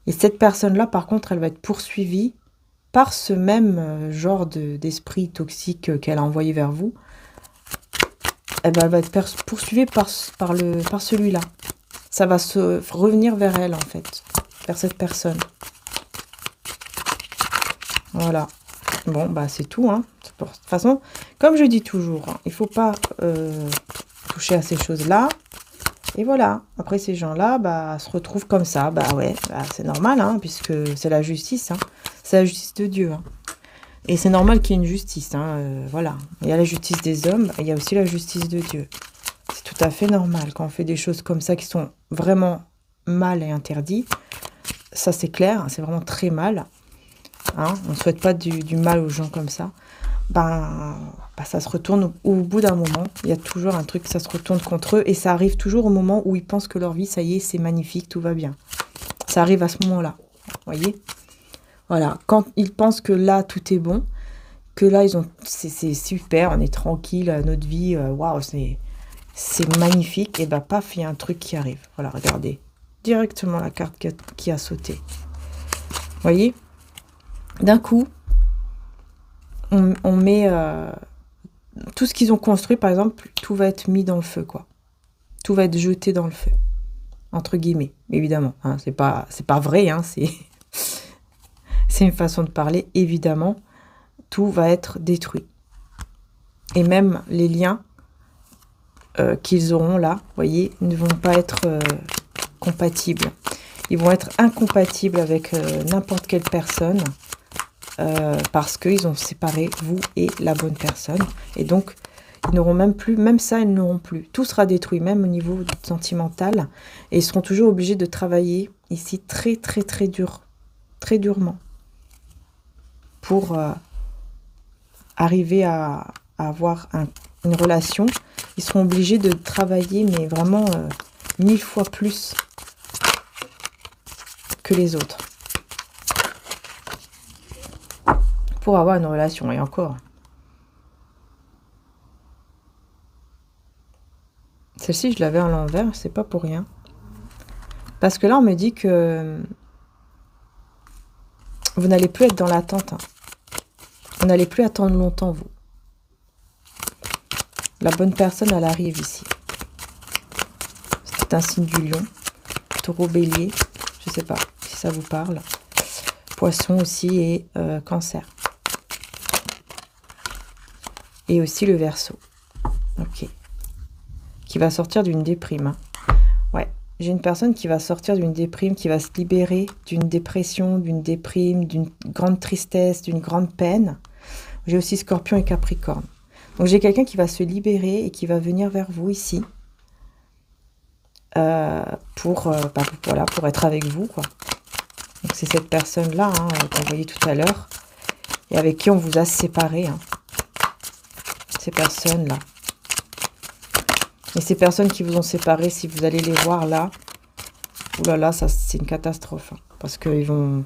Et cette personne-là, par contre, elle va être poursuivie par ce même genre d'esprit toxique qu'elle a envoyé vers vous. Eh ben, elle va être poursuivie par celui-là. Ça va se revenir vers elle, en fait. Vers cette personne. Voilà. Bon, bah c'est tout. Hein. De toute façon, comme je dis toujours, hein, il ne faut pas toucher à ces choses-là. Et voilà. Après, ces gens-là bah, se retrouvent comme ça. Bah ouais, bah, c'est normal, hein, puisque c'est la justice. Hein. C'est la justice de Dieu. Hein. Et c'est normal qu'il y ait une justice. Hein, voilà. Il y a la justice des hommes, et il y a aussi la justice de Dieu. C'est tout à fait normal quand on fait des choses comme ça qui sont vraiment mal et interdites. Ça, c'est clair. C'est vraiment très mal. Hein, on ne souhaite pas du mal aux gens comme ça. Ben, ça se retourne au bout d'un moment. Il y a toujours un truc, ça se retourne contre eux. Et ça arrive toujours au moment où ils pensent que leur vie, ça y est, c'est magnifique, tout va bien. Ça arrive à ce moment-là. Vous voyez? Voilà. Quand ils pensent que là, tout est bon, que là, c'est super, on est tranquille, notre vie, waouh, c'est magnifique. Et ben, paf, il y a un truc qui arrive. Voilà, regardez. Directement la carte qui a sauté. Vous voyez? D'un coup, on met tout ce qu'ils ont construit, par exemple, tout va être mis dans le feu, quoi. Tout va être jeté dans le feu, entre guillemets, évidemment. Hein, c'est pas vrai, hein, c'est une façon de parler, évidemment. Tout va être détruit. Et même les liens qu'ils auront là, vous voyez, ne vont pas être compatibles. Ils vont être incompatibles avec n'importe quelle personne. Parce qu'ils ont séparé vous et la bonne personne. Et donc, ils n'auront même plus, même ça, ils n'auront plus. Tout sera détruit, même au niveau sentimental. Et ils seront toujours obligés de travailler ici très, très, très durement. Pour arriver à avoir une relation. Ils seront obligés de travailler, mais vraiment 1000 fois plus que les autres. Pour avoir une relation, et encore. Celle-ci, je l'avais à l'envers, c'est pas pour rien. Parce que là, on me dit que vous n'allez plus être dans l'attente. Hein. Vous n'allez plus attendre longtemps, vous. La bonne personne, elle arrive ici. C'est un signe du lion. Taureau, bélier, je sais pas si ça vous parle. Poisson aussi et cancer. Et aussi le Verseau. Ok. Qui va sortir d'une déprime. Hein. Ouais. J'ai une personne qui va sortir d'une déprime, qui va se libérer d'une dépression, d'une déprime, d'une grande tristesse, d'une grande peine. J'ai aussi Scorpion et Capricorne. Donc j'ai quelqu'un qui va se libérer et qui va venir vers vous ici. Pour être avec vous, quoi. Donc c'est cette personne-là hein, qu'on voyait tout à l'heure. Et avec qui on vous a séparés. Hein. Ces personnes-là. Et ces personnes qui vous ont séparés, si vous allez les voir là, oulala, ça c'est une catastrophe. Hein, parce que ils vont...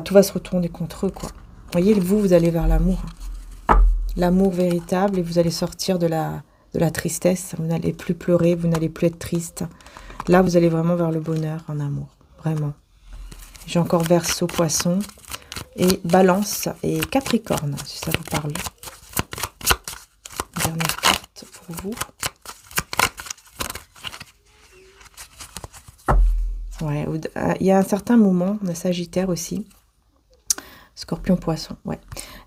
tout va se retourner contre eux, quoi. Vous voyez, vous allez vers l'amour. Hein. L'amour véritable, et vous allez sortir de la tristesse. Vous n'allez plus pleurer, vous n'allez plus être triste. Là, vous allez vraiment vers le bonheur en amour. Vraiment. J'ai encore Verseau, Poisson, et Balance, et Capricorne, si ça vous parle. Dernière carte pour vous. Ouais, il y a un certain moment, on a Sagittaire aussi. Scorpion, Poisson, ouais.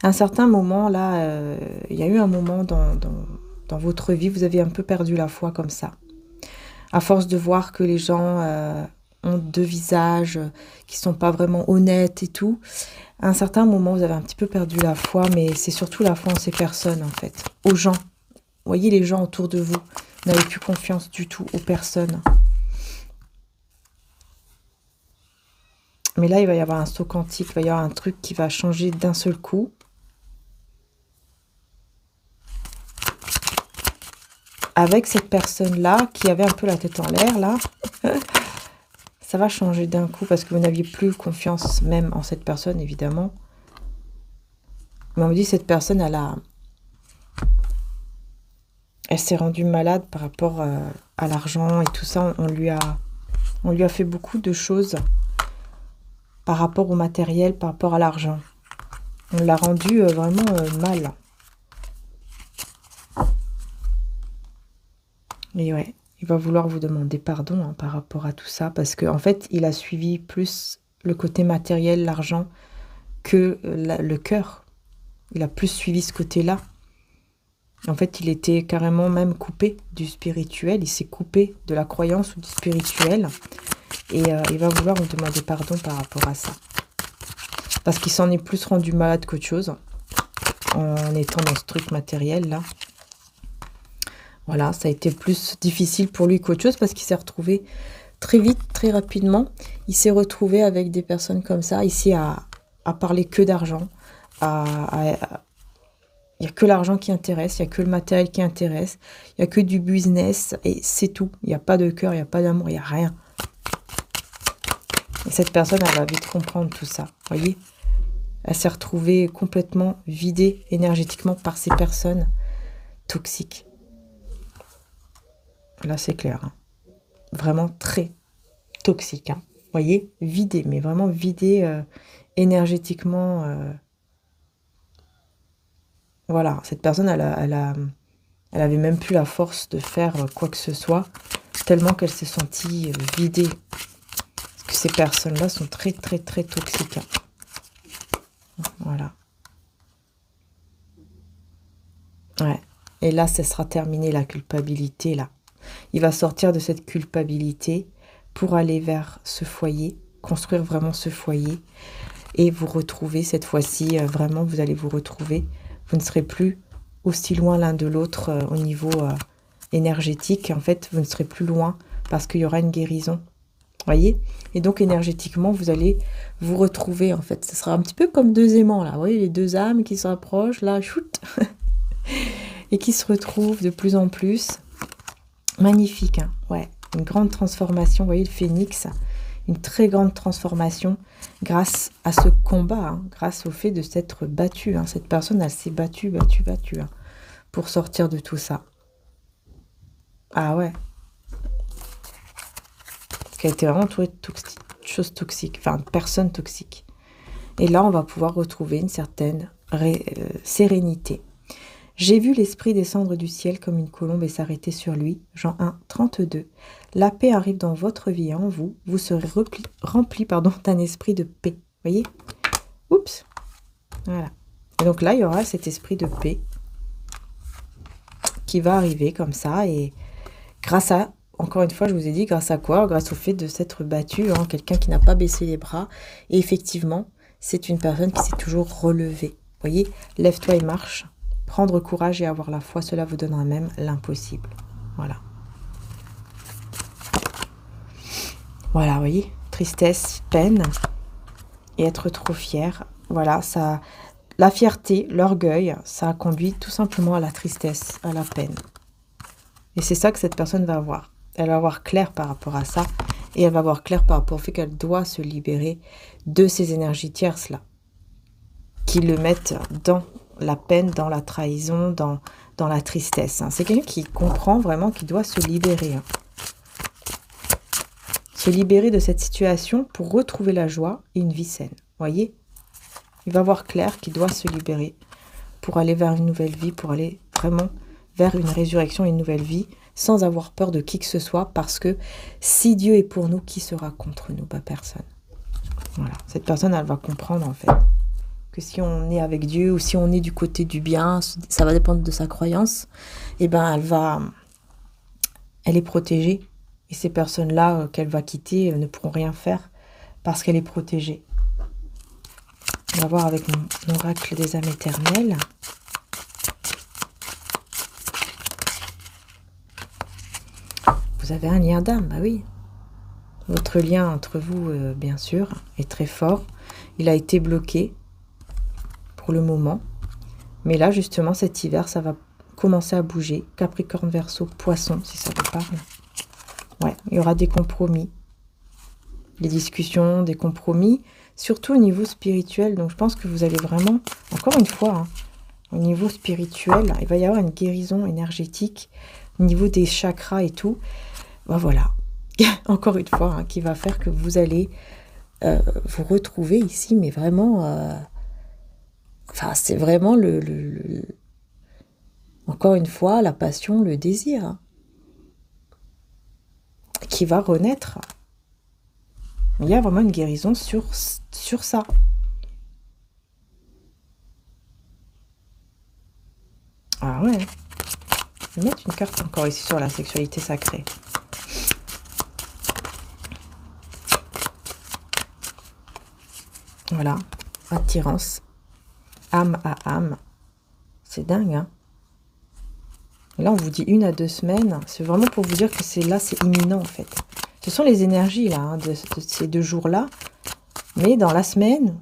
À un certain moment, là, il y a eu un moment dans votre vie, vous avez un peu perdu la foi comme ça. À force de voir que les gens ont deux visages, qui ne sont pas vraiment honnêtes et tout. À un certain moment, vous avez un petit peu perdu la foi, mais c'est surtout la foi en ces personnes, en fait. Aux gens. Vous voyez les gens autour de vous. Vous n'avez plus confiance du tout aux personnes. Mais là, il va y avoir un saut quantique, il va y avoir un truc qui va changer d'un seul coup. Avec cette personne-là, qui avait un peu la tête en l'air, là, ça va changer d'un coup, parce que vous n'aviez plus confiance même en cette personne, évidemment. Mais on me dit cette personne, elle s'est rendue malade par rapport à l'argent et tout ça. On lui a fait beaucoup de choses par rapport au matériel, par rapport à l'argent. On l'a rendue vraiment mal. Et ouais, il va vouloir vous demander pardon hein, par rapport à tout ça. Parce qu'en fait, il a suivi plus le côté matériel, l'argent, que le cœur. Il a plus suivi ce côté-là. En fait, il était carrément même coupé du spirituel. Il s'est coupé de la croyance ou du spirituel. Et il va vouloir vous demander pardon par rapport à ça. Parce qu'il s'en est plus rendu malade qu'autre chose. En étant dans ce truc matériel, là. Voilà, ça a été plus difficile pour lui qu'autre chose. Parce qu'il s'est retrouvé très vite, très rapidement. Il s'est retrouvé avec des personnes comme ça. Ici, à parler que d'argent. Il n'y a que l'argent qui intéresse, il n'y a que le matériel qui intéresse, il n'y a que du business, et c'est tout. Il n'y a pas de cœur, il n'y a pas d'amour, il n'y a rien. Et cette personne, elle va vite comprendre tout ça, vous voyez. Elle s'est retrouvée complètement vidée énergétiquement par ces personnes toxiques. Là, c'est clair. Hein. Vraiment très toxique. Hein. Vous voyez, vidée, mais vraiment vidée énergétiquement. Voilà, cette personne, elle avait même plus la force de faire quoi que ce soit, tellement qu'elle s'est sentie vidée. Parce que ces personnes-là sont très, très, très toxiques. Hein. Voilà. Ouais. Et là, ça sera terminé, la culpabilité, là. Il va sortir de cette culpabilité pour aller vers ce foyer, construire vraiment ce foyer, et vous retrouver cette fois-ci, vraiment, vous allez vous retrouver. Vous ne serez plus aussi loin l'un de l'autre au niveau énergétique. En fait, vous ne serez plus loin parce qu'il y aura une guérison. Voyez? Et donc, énergétiquement, vous allez vous retrouver. En fait, ce sera un petit peu comme deux aimants, là. Vous voyez, les deux âmes qui se rapprochent, là, shoot et qui se retrouvent de plus en plus. Magnifique, hein? Ouais. Une grande transformation. Vous voyez, le phénix, une très grande transformation grâce à ce combat, hein, grâce au fait de s'être battue. Hein. Cette personne, elle s'est battue hein, pour sortir de tout ça. Ah ouais. Parce qu'elle était vraiment entourée de choses toxiques, enfin, de personnes toxiques. Et là, on va pouvoir retrouver une certaine sérénité. J'ai vu l'esprit descendre du ciel comme une colombe et s'arrêter sur lui. Jean 1, 32. La paix arrive dans votre vie et en vous. Vous serez rempli d'un esprit de paix. Voyez? Oups. Voilà. Et donc là, il y aura cet esprit de paix qui va arriver comme ça. Et grâce à, encore une fois, je vous ai dit, grâce à quoi? Grâce au fait de s'être battu. Hein, quelqu'un qui n'a pas baissé les bras. Et effectivement, c'est une personne qui s'est toujours relevée. Voyez? Lève-toi et marche. Prendre courage et avoir la foi, cela vous donnera même l'impossible. Voilà. Voilà, vous voyez, tristesse, peine et être trop fier. Voilà, ça, la fierté, l'orgueil, ça conduit tout simplement à la tristesse, à la peine. Et c'est ça que cette personne va avoir. Elle va avoir clair par rapport à ça et elle va avoir clair par rapport au fait qu'elle doit se libérer de ces énergies tierces-là qui le mettent dans la peine, dans la trahison, dans la tristesse. Hein. C'est quelqu'un qui comprend vraiment qu'il doit se libérer. Hein. Se libérer de cette situation pour retrouver la joie et une vie saine. Voyez? Il va voir clair qu'il doit se libérer pour aller vers une nouvelle vie, pour aller vraiment vers une résurrection et une nouvelle vie, sans avoir peur de qui que ce soit, parce que si Dieu est pour nous, qui sera contre nous? Pas personne. Voilà. Cette personne, elle va comprendre en fait que si on est avec Dieu ou si on est du côté du bien, ça va dépendre de sa croyance, et ben elle est protégée. Et ces personnes-là qu'elle va quitter ne pourront rien faire parce qu'elle est protégée. On va voir avec l'oracle des âmes éternelles. Vous avez un lien d'âme, bah oui. Votre lien entre vous, bien sûr, est très fort. Il a été bloqué pour le moment. Mais là, justement, cet hiver, ça va commencer à bouger. Capricorne, Verseau, Poisson, si ça vous parle. Ouais, il y aura des compromis. des discussions, des compromis, surtout au niveau spirituel. Donc je pense que vous allez vraiment, encore une fois, hein, au niveau spirituel, il va y avoir une guérison énergétique, au niveau des chakras et tout. Ben voilà, encore une fois, hein, qui va faire que vous allez vous retrouver ici, mais vraiment, enfin c'est vraiment encore une fois, la passion, le désir, hein, qui va renaître. Il y a vraiment une guérison sur ça. Ah ouais. Je vais mettre une carte encore ici sur la sexualité sacrée. Voilà. Attirance. Âme à âme. C'est dingue, hein. Et là, on vous dit 1 à 2 semaines. C'est vraiment pour vous dire que c'est imminent, en fait. Ce sont les énergies, là, hein, de ces 2 jours-là. Mais dans la semaine,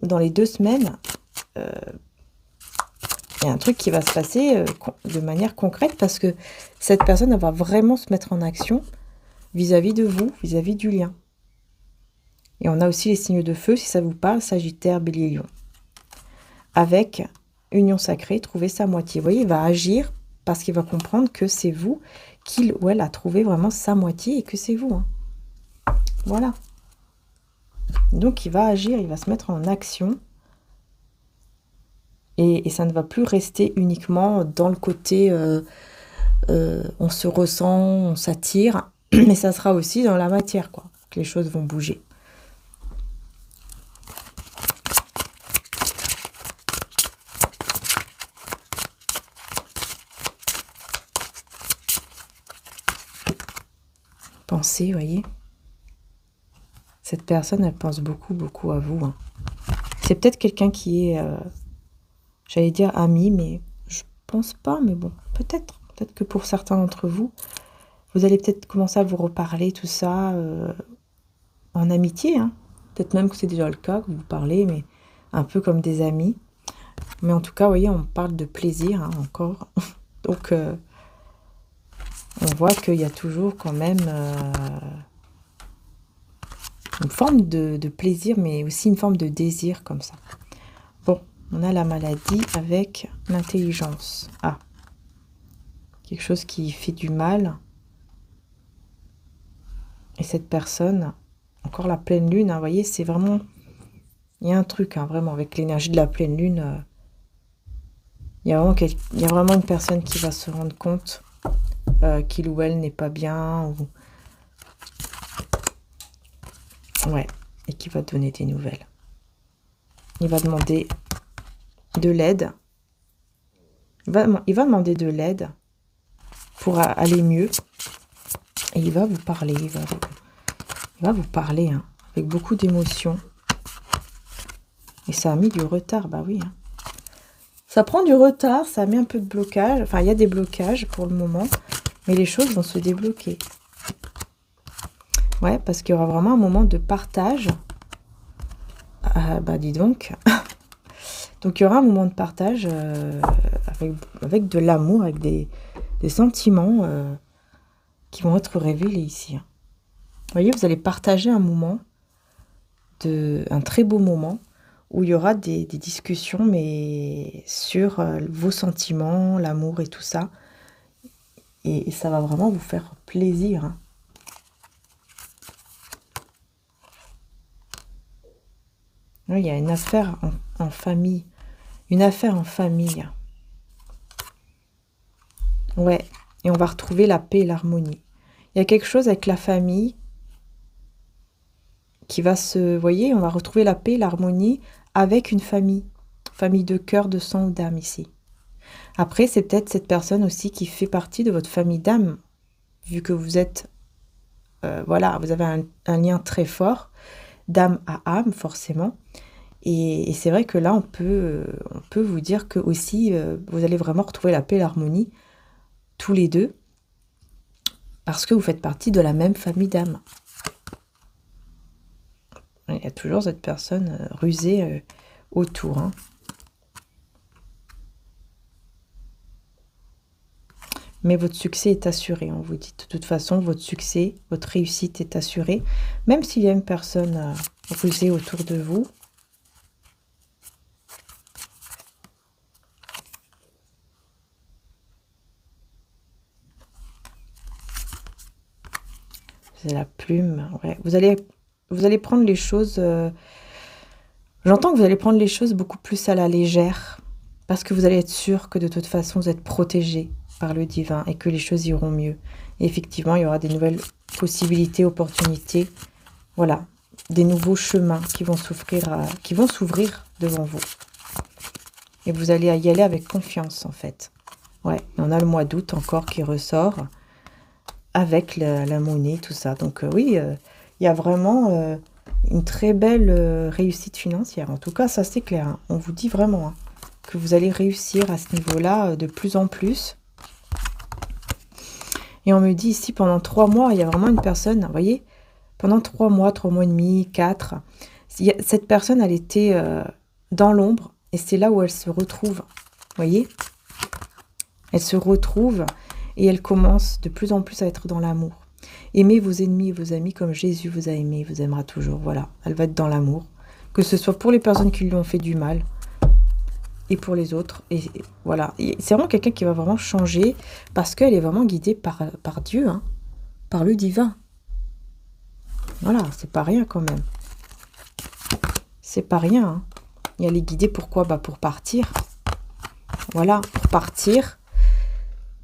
dans les 2 semaines, il y a un truc qui va se passer de manière concrète parce que cette personne elle va vraiment se mettre en action vis-à-vis de vous, vis-à-vis du lien. Et on a aussi les signes de feu, si ça vous parle, Sagittaire, Bélier, Lion. Avec union sacrée, trouver sa moitié. Vous voyez, il va agir parce qu'il va comprendre que c'est vous, qu'il ou elle a trouvé vraiment sa moitié et que c'est vous. Hein. Voilà. Donc, il va agir, il va se mettre en action. Et ça ne va plus rester uniquement dans le côté on se ressent, on s'attire, mais ça sera aussi dans la matière, quoi, que les choses vont bouger. Pensez, voyez. Cette personne, elle pense beaucoup, beaucoup à vous. Hein. C'est peut-être quelqu'un qui est... j'allais dire ami, mais je pense pas, mais bon, peut-être. Peut-être que pour certains d'entre vous, vous allez peut-être commencer à vous reparler, tout ça, en amitié. Hein. Peut-être même que c'est déjà le cas, que vous parlez, mais un peu comme des amis. Mais en tout cas, vous voyez, on parle de plaisir, hein, encore. Donc, on voit qu'il y a toujours quand même une forme de plaisir, mais aussi une forme de désir comme ça. Bon. On a la maladie avec l'intelligence. Ah, quelque chose qui fait du mal. Et cette personne, encore la pleine lune, hein, vous voyez, c'est vraiment... Il y a un truc, hein, vraiment, avec l'énergie de la pleine lune. Il y a vraiment une personne qui va se rendre compte qu'il ou elle n'est pas bien. Ou... Ouais, et qui va donner des nouvelles. Il va demander... de l'aide. Il va demander de l'aide pour aller mieux. Et il va vous parler. Il va vous parler hein, avec beaucoup d'émotion. Et ça a mis du retard, bah oui. Hein. Ça prend du retard, ça met un peu de blocage. Enfin, il y a des blocages pour le moment. Mais les choses vont se débloquer. Ouais, parce qu'il y aura vraiment un moment de partage. Bah dis donc... Donc, il y aura un moment de partage avec de l'amour, avec des sentiments qui vont être révélés ici. Vous voyez, vous allez partager un moment, un très beau moment, où il y aura des discussions, mais sur vos sentiments, l'amour et tout ça. Et ça va vraiment vous faire plaisir. Hein. Oui, il y a une affaire en famille. Une affaire en famille. Ouais, et on va retrouver la paix et l'harmonie. Il y a quelque chose avec la famille qui va se... Vous voyez, on va retrouver la paix et l'harmonie avec une famille. Famille de cœur, de sang ou d'âme ici. Après, c'est peut-être cette personne aussi qui fait partie de votre famille d'âme. Vu que vous êtes... voilà, vous avez un lien très fort d'âme à âme, forcément. Et c'est vrai que là, on peut vous dire que aussi, vous allez vraiment retrouver la paix et l'harmonie, tous les deux, parce que vous faites partie de la même famille d'âme. Il y a toujours cette personne rusée autour. Hein. Mais votre succès est assuré, on vous dit. De toute façon, votre succès, votre réussite est assurée. Même s'il y a une personne rusée autour de vous. C'est la plume. Ouais. Vous allez prendre les choses... J'entends que vous allez prendre les choses beaucoup plus à la légère. Parce que vous allez être sûr que de toute façon, vous êtes protégé par le divin et que les choses iront mieux. Et effectivement, il y aura des nouvelles possibilités, opportunités. Voilà, des nouveaux chemins qui vont s'ouvrir devant vous. Et vous allez y aller avec confiance, en fait. Ouais, on a le mois d'août encore qui ressort avec la monnaie, tout ça. Donc oui, il y a vraiment une très belle réussite financière. En tout cas, ça c'est clair. Hein. On vous dit vraiment que vous allez réussir à ce niveau-là de plus en plus. Et on me dit ici, pendant 3 mois, il y a vraiment une personne, vous voyez, pendant 3 mois et demi, 4, cette personne, elle était dans l'ombre, et c'est là où elle se retrouve, vous voyez. Elle se retrouve, et elle commence de plus en plus à être dans l'amour. Aimez vos ennemis et vos amis comme Jésus vous a aimé, vous aimera toujours, voilà. Elle va être dans l'amour, que ce soit pour les personnes qui lui ont fait du mal, et pour les autres. Et voilà, c'est vraiment quelqu'un qui va vraiment changer parce qu'elle est vraiment guidée par Dieu, hein, par le divin. Voilà, c'est pas rien quand même. C'est pas rien. Hein. Et elle est guidée pourquoi? Bah pour partir. Voilà, pour partir.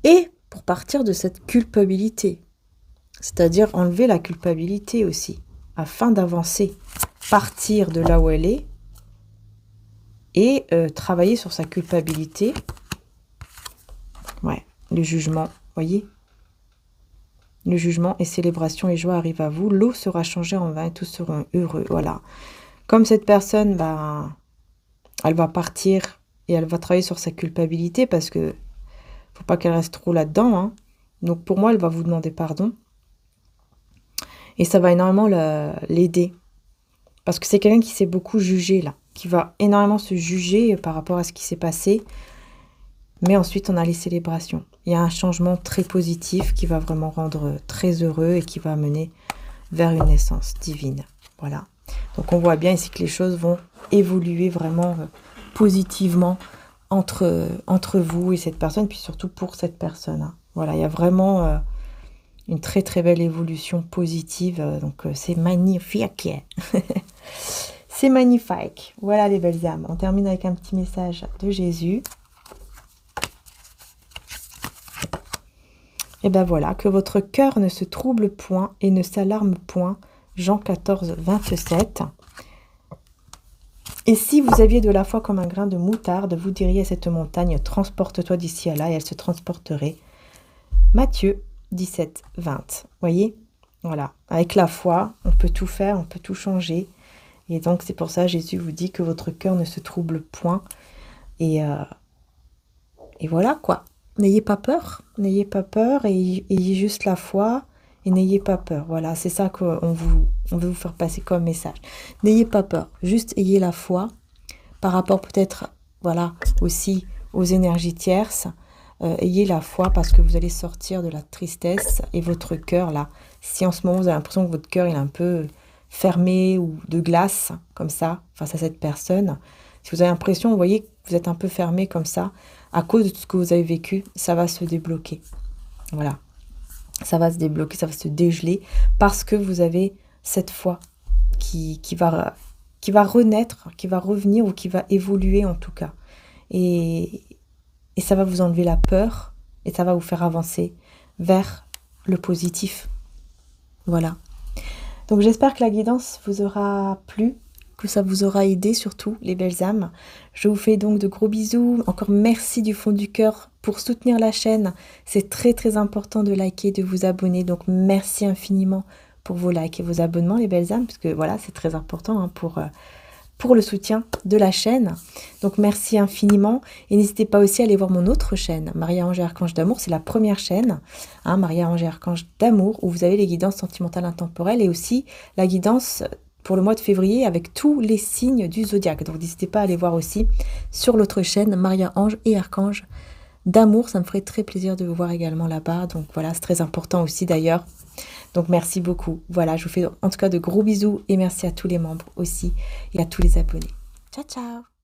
Et pour partir de cette culpabilité. C'est-à-dire enlever la culpabilité aussi, afin d'avancer. Partir de là où elle est. Et travailler sur sa culpabilité. Ouais, le jugement, voyez. Le jugement et célébration et joie arrivent à vous. L'eau sera changée en vin et tous seront heureux. Voilà. Comme cette personne, bah, elle va partir et elle va travailler sur sa culpabilité parce que faut pas qu'elle reste trop là-dedans. Hein. Donc pour moi, elle va vous demander pardon. Et ça va énormément l'aider. Parce que c'est quelqu'un qui s'est beaucoup jugé là. Qui va énormément se juger par rapport à ce qui s'est passé. Mais ensuite, on a les célébrations. Il y a un changement très positif qui va vraiment rendre très heureux et qui va mener vers une naissance divine. Voilà. Donc, on voit bien ici que les choses vont évoluer vraiment positivement entre vous et cette personne, puis surtout pour cette personne. Hein. Voilà, il y a vraiment une très très belle évolution positive. Donc, c'est magnifique. C'est magnifique. Voilà les belles âmes. On termine avec un petit message de Jésus. Et bien voilà, que votre cœur ne se trouble point et ne s'alarme point. Jean 14, 27. Et si vous aviez de la foi comme un grain de moutarde, vous diriez à cette montagne, transporte-toi d'ici à là, et elle se transporterait. Matthieu 17, 20. Voyez? Voilà. Avec la foi, on peut tout faire, on peut tout changer. Et donc, c'est pour ça Jésus vous dit que votre cœur ne se trouble point. Et voilà, quoi. N'ayez pas peur. N'ayez pas peur et ayez juste la foi et n'ayez pas peur. Voilà, c'est ça qu'on veut vous faire passer comme message. N'ayez pas peur. Juste ayez la foi par rapport peut-être, voilà, aussi aux énergies tierces. Ayez la foi parce que vous allez sortir de la tristesse et votre cœur, là, si en ce moment vous avez l'impression que votre cœur il est un peu fermé ou de glace, comme ça, face à cette personne. Si vous avez l'impression, vous voyez, que vous êtes un peu fermé comme ça, à cause de tout ce que vous avez vécu, ça va se débloquer. Voilà. Ça va se débloquer, ça va se dégeler, parce que vous avez cette foi qui va renaître, qui va revenir ou qui va évoluer en tout cas. Et ça va vous enlever la peur et ça va vous faire avancer vers le positif. Voilà. Donc j'espère que la guidance vous aura plu, que ça vous aura aidé surtout, les belles âmes. Je vous fais donc de gros bisous. Encore merci du fond du cœur pour soutenir la chaîne. C'est très très important de liker, de vous abonner. Donc merci infiniment pour vos likes et vos abonnements, les belles âmes, parce que voilà, c'est très important hein, pour le soutien de la chaîne. Donc merci infiniment. Et n'hésitez pas aussi à aller voir mon autre chaîne, Maria-Ange et Archange d'Amour. C'est la première chaîne, hein, Maria-Ange et Archange d'Amour, où vous avez les guidances sentimentales intemporelles et aussi la guidance pour le mois de février avec tous les signes du zodiaque. Donc n'hésitez pas à aller voir aussi sur l'autre chaîne, Maria-Ange et Archange d'amour. Ça me ferait très plaisir de vous voir également là-bas. Donc voilà, c'est très important aussi d'ailleurs. Donc merci beaucoup. Voilà, je vous fais en tout cas de gros bisous et merci à tous les membres aussi et à tous les abonnés. Ciao, ciao!